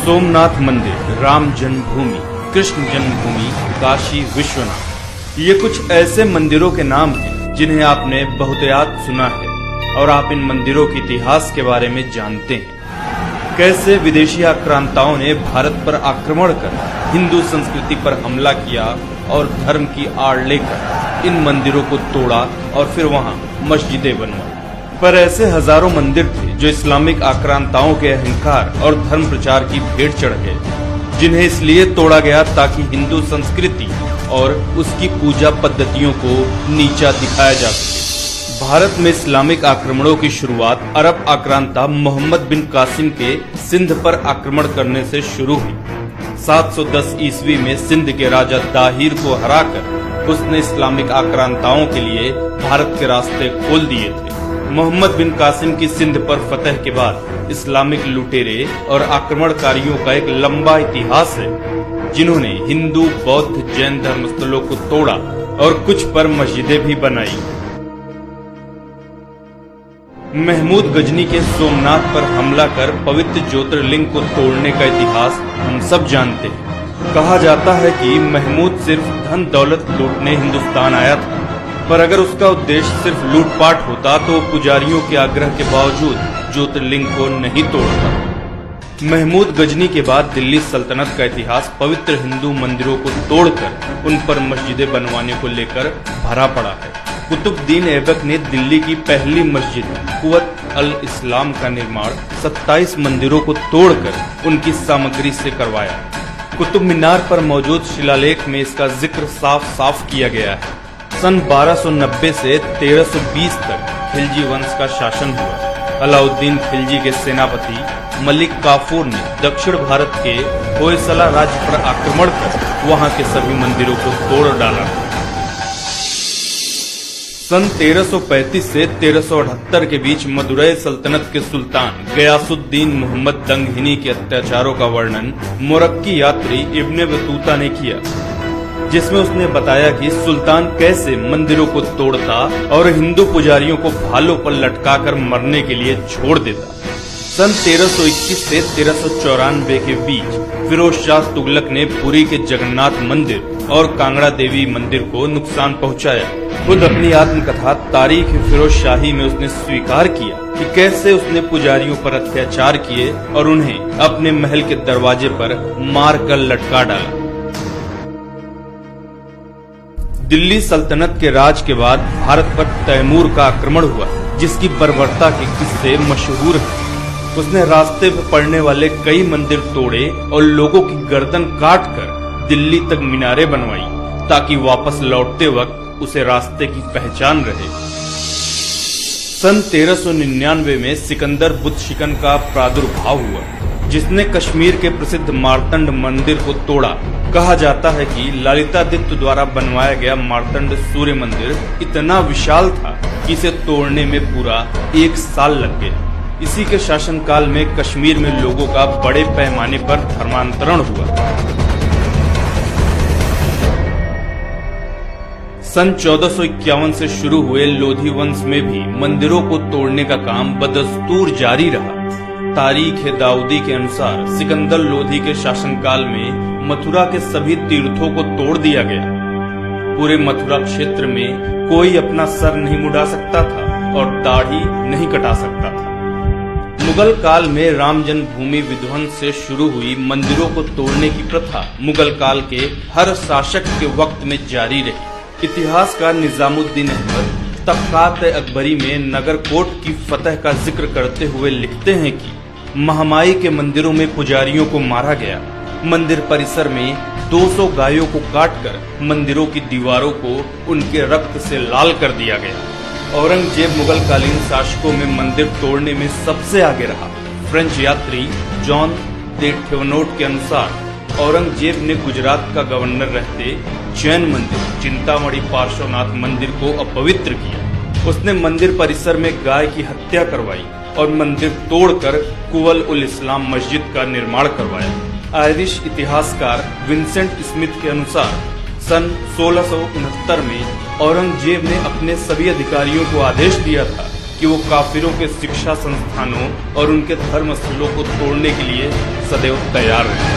सोमनाथ मंदिर, राम जन्मभूमि, कृष्ण जन्मभूमि, काशी विश्वनाथ, ये कुछ ऐसे मंदिरों के नाम हैं जिन्हें आपने बहुतायत सुना है और आप इन मंदिरों के इतिहास के बारे में जानते हैं। कैसे विदेशी आक्रांताओं ने भारत पर आक्रमण कर हिंदू संस्कृति पर हमला किया और धर्म की आड़ लेकर इन मंदिरों को तोड़ा और फिर वहां मस्जिदें बनवाई। पर ऐसे हजारों मंदिर थे जो इस्लामिक आक्रांताओं के अहंकार और धर्म प्रचार की भेंट चढ़ गए, जिन्हें इसलिए तोड़ा गया ताकि हिंदू संस्कृति और उसकी पूजा पद्धतियों को नीचा दिखाया जा सके। भारत में इस्लामिक आक्रमणों की शुरुआत अरब आक्रांता मोहम्मद बिन कासिम के सिंध पर आक्रमण करने से शुरू हुई। 710 ईस्वी में सिंध के राजा दाहिर को हराकर उसने इस्लामिक आक्रांताओं के लिए भारत के रास्ते खोल दिए थे। मोहम्मद बिन कासिम की सिंध पर फतह के बाद इस्लामिक लुटेरे और आक्रमणकारियों का एक लंबा इतिहास है, जिन्होंने हिंदू, बौद्ध, जैन धर्मस्थलों को तोड़ा और कुछ पर मस्जिदें भी बनाई। महमूद गजनी के सोमनाथ पर हमला कर पवित्र ज्योतिर्लिंग को तोड़ने का इतिहास हम सब जानते हैं। कहा जाता है कि महमूद सिर्फ धन दौलत लूटने हिंदुस्तान आया था, पर अगर उसका उद्देश्य सिर्फ लूटपाट होता तो पुजारियों के आग्रह के बावजूद ज्योतिर्लिंग को नहीं तोड़ता। महमूद गजनी के बाद दिल्ली सल्तनत का इतिहास पवित्र हिंदू मंदिरों को तोड़कर उन पर मस्जिदें बनवाने को लेकर भरा पड़ा है। कुतुबुद्दीन ऐबक ने दिल्ली की पहली मस्जिद कुव्वत अल इस्लाम का निर्माण 27 मंदिरों को तोड़कर उनकी सामग्री से करवाया। कुतुब मीनार पर मौजूद शिलालेख में इसका जिक्र साफ साफ किया गया है। सन 1290 से 1320 तक खिलजी वंश का शासन हुआ। अलाउद्दीन खिलजी के सेनापति मलिक काफूर ने दक्षिण भारत के होयसला राज्य पर आक्रमण कर वहां के सभी मंदिरों को तोड़ डाला। सन 1335 से 1378 के बीच मदुरै सल्तनत के सुल्तान गयासुद्दीन मोहम्मद दंगहिनी के अत्याचारों का वर्णन मोरक्की यात्री इब्ने बतूता ने किया, जिसमें उसने बताया कि सुल्तान कैसे मंदिरों को तोड़ता और हिंदू पुजारियों को भालों पर लटकाकर मरने के लिए छोड़ देता। सन 1321 से 1394 के बीच फिरोज शाह तुगलक ने पुरी के जगन्नाथ मंदिर और कांगड़ा देवी मंदिर को नुकसान पहुंचाया। खुद अपनी आत्मकथा तारीख फिरोज शाही में उसने स्वीकार किया कि कैसे उसने पुजारियों पर अत्याचार किए और उन्हें अपने महल के दरवाजे पर मार कर लटका डाला। दिल्ली सल्तनत के राज के बाद भारत पर तैमूर का आक्रमण हुआ, जिसकी बर्बरता के किस्से मशहूर हैं। उसने रास्ते पर पड़ने वाले कई मंदिर तोड़े और लोगों की गर्दन काटकर दिल्ली तक मीनारें बनवाई ताकि वापस लौटते वक्त उसे रास्ते की पहचान रहे। सन 1399 में सिकंदर बुत शिकन का प्रादुर्भाव हुआ, जिसने कश्मीर के प्रसिद्ध मार्तंड मंदिर को तोड़ा। कहा जाता है कि ललितादित्य द्वारा बनवाया गया मार्तंड सूर्य मंदिर इतना विशाल था कि इसे तोड़ने में पूरा 1 साल लग गया। इसी के शासनकाल में कश्मीर में लोगों का बड़े पैमाने पर धर्मांतरण हुआ। सन 1451 से शुरू हुए लोधी वंश में भी मंदिरों को तोड़ने का काम बदस्तूर जारी रहा। तारीख-ए-दाऊदी के अनुसार सिकंदर लोधी के शासनकाल में मथुरा के सभी तीर्थों को तोड़ दिया गया। पूरे मथुरा क्षेत्र में कोई अपना सर नहीं मुड़ा सकता था और दाढ़ी नहीं कटा सकता था। मुगल काल में राम जन्मभूमि विध्वंस से शुरू हुई मंदिरों को तोड़ने की प्रथा मुगल काल के हर शासक के वक्त में जारी रही। इतिहासकार निजामुद्दीन अहमद तख्तात-ए-अकबरी में नगरकोट की फतह का जिक्र करते हुए लिखते हैं कि महामाई के मंदिरों में पुजारियों को मारा गया। मंदिर परिसर में 200 गायों को काटकर मंदिरों की दीवारों को उनके रक्त से लाल कर दिया गया। औरंगजेब मुगल कालीन शासकों में मंदिर तोड़ने में सबसे आगे रहा। फ्रेंच यात्री जॉन दे ठेवनोट के अनुसार औरंगजेब ने गुजरात का गवर्नर रहते जैन मंदिर चिंतामणि पार्श्वनाथ मंदिर को अपवित्र किया। उसने मंदिर परिसर में गाय की हत्या करवाई और मंदिर तोड़कर कुव्वत उल इस्लाम मस्जिद का निर्माण करवाया। आयरिश इतिहासकार विंसेंट स्मिथ के अनुसार सन 1669 में औरंगजेब ने अपने सभी अधिकारियों को आदेश दिया था कि वो काफिरों के शिक्षा संस्थानों और उनके धर्मस्थलों को तोड़ने के लिए सदैव तैयार रहे।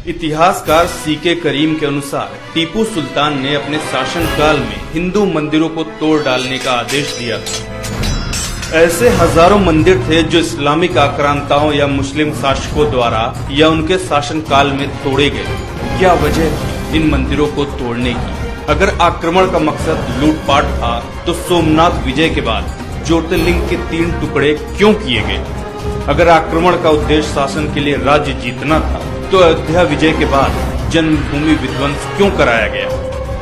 इतिहासकार सीके करीम के अनुसार टीपू सुल्तान ने अपने शासनकाल में हिंदू मंदिरों को तोड़ डालने का आदेश दिया था। ऐसे हजारों मंदिर थे जो इस्लामिक आक्रांताओं या मुस्लिम शासकों द्वारा या उनके शासनकाल में तोड़े गए। क्या वजह थी इन मंदिरों को तोड़ने की? अगर आक्रमण का मकसद लूटपाट था तो सोमनाथ विजय के बाद ज्योतिर्लिंग के 3 टुकड़े क्यों किए गए? अगर आक्रमण का उद्देश्य शासन के लिए राज्य जीतना था तो अयोध्या विजय के बाद जन्मभूमि विध्वंस क्यों कराया गया?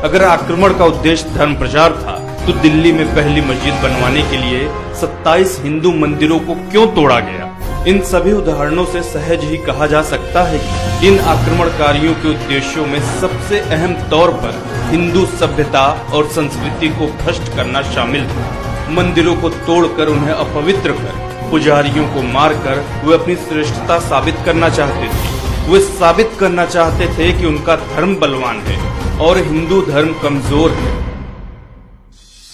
अगर आक्रमण का उद्देश्य धर्म प्रचार था तो दिल्ली में पहली मस्जिद बनवाने के लिए 27 हिंदू मंदिरों को क्यों तोड़ा गया? इन सभी उदाहरणों से सहज ही कहा जा सकता है कि इन आक्रमणकारियों के उद्देश्यों में सबसे अहम तौर पर हिंदू सभ्यता और संस्कृति को भ्रष्ट करना शामिल था। मंदिरों को तोड़कर उन्हें अपवित्र कर, पुजारियों को मारकर वे अपनी श्रेष्ठता साबित करना चाहते थे। वे साबित करना चाहते थे कि उनका धर्म बलवान है और हिंदू धर्म कमजोर है।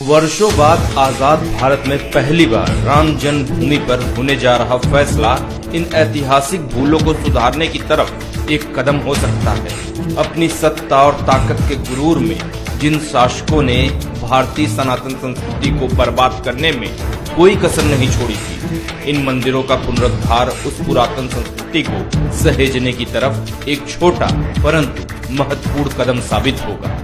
वर्षों बाद आजाद भारत में पहली बार राम जन्मभूमि पर होने जा रहा फैसला इन ऐतिहासिक भूलों को सुधारने की तरफ एक कदम हो सकता है। अपनी सत्ता और ताकत के गुरूर में जिन शासकों ने भारतीय सनातन संस्कृति को बर्बाद करने में कोई कसर नहीं छोड़ी थी, इन मंदिरों का पुनरुद्धार उस पुरातन संस्कृति को सहेजने की तरफ एक छोटा परंतु महत्वपूर्ण कदम साबित होगा।